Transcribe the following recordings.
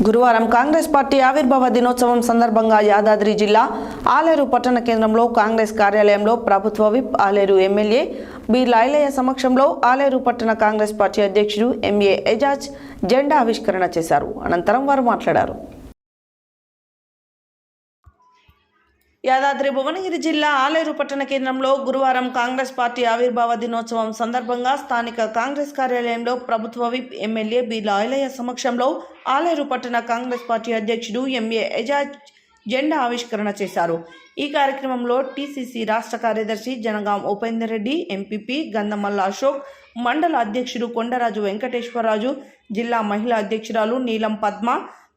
గురువారం కాంగ్రెస్ పార్టీ ఆవిర్భావ దినోత్సవం సందర్భంగా యాదాద్రి జిల్లా ఆలేరు పట్టణ కేంద్రంలో కాంగ్రెస్ కార్యాలయంలో ప్రభుత్వ whip Aleru MLA B Ilaiah సమక్షంలో ఆలేరు పట్టణ కాంగ్రెస్ పార్టీ అధ్యక్షుడు ఎంఏ ఎజాజ్ జెండా ఆవిష్కరణ చేశారు. అనంతరం వారు మాట్లాడారు. యాదాద్రి భువనగిరి జిల్లా ఆలేరు పట్టణ కేంద్రంలో గురువారం కాంగ్రెస్ పార్టీ ఆవిర్భావ దినోత్సవం సందర్భంగా స్థానిక కాంగ్రెస్ కార్యాలయంలో ప్రభుత్వ విప్ ఎమ్మెల్యే బి లైలయ్య సమక్షంలో ఆలేరు పట్టణ కాంగ్రెస్ పార్టీ అధ్యక్షుడు ఎంఏ ఎజాజ్ జెండా ఆవిష్కరణ చేశారు. ఈ కార్యక్రమంలో టీసీసీ రాష్ట్ర కార్యదర్శి జనగాం ఉపేందర్ రెడ్డి, ఎంపీపీ గంధమల్ల అశోక్, మండల అధ్యక్షుడు కొండరాజు వెంకటేశ్వరరాజు, జిల్లా మహిళా అధ్యక్షురాలు నీలం పద్మ,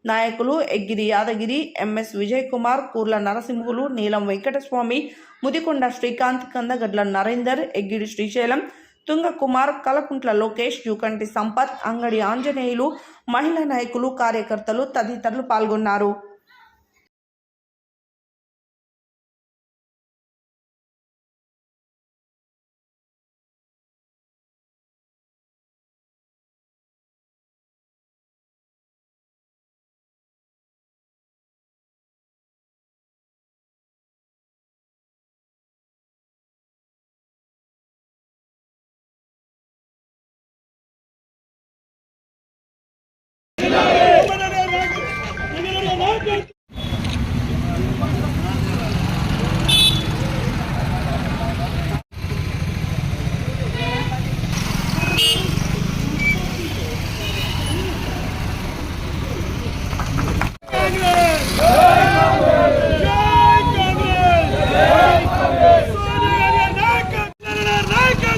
నాయకులు ఎగ్గిరి యాదగిరి, ఎంఎస్ విజయ్ కుమార్, కూర్ల నరసింహులు, నీలం వెంకటస్వామి, ముదికొండ శ్రీకాంత్, కందగడ్ల నరేందర్, ఎగ్గిరి శ్రీశైలం, తుంగ కుమార్, కలకుంట్ల లోకేష్, జూకంటి సంపత్, అంగడి ఆంజనేయులు, మహిళా నాయకులు, కార్యకర్తలు తదితరులు పాల్గొన్నారు.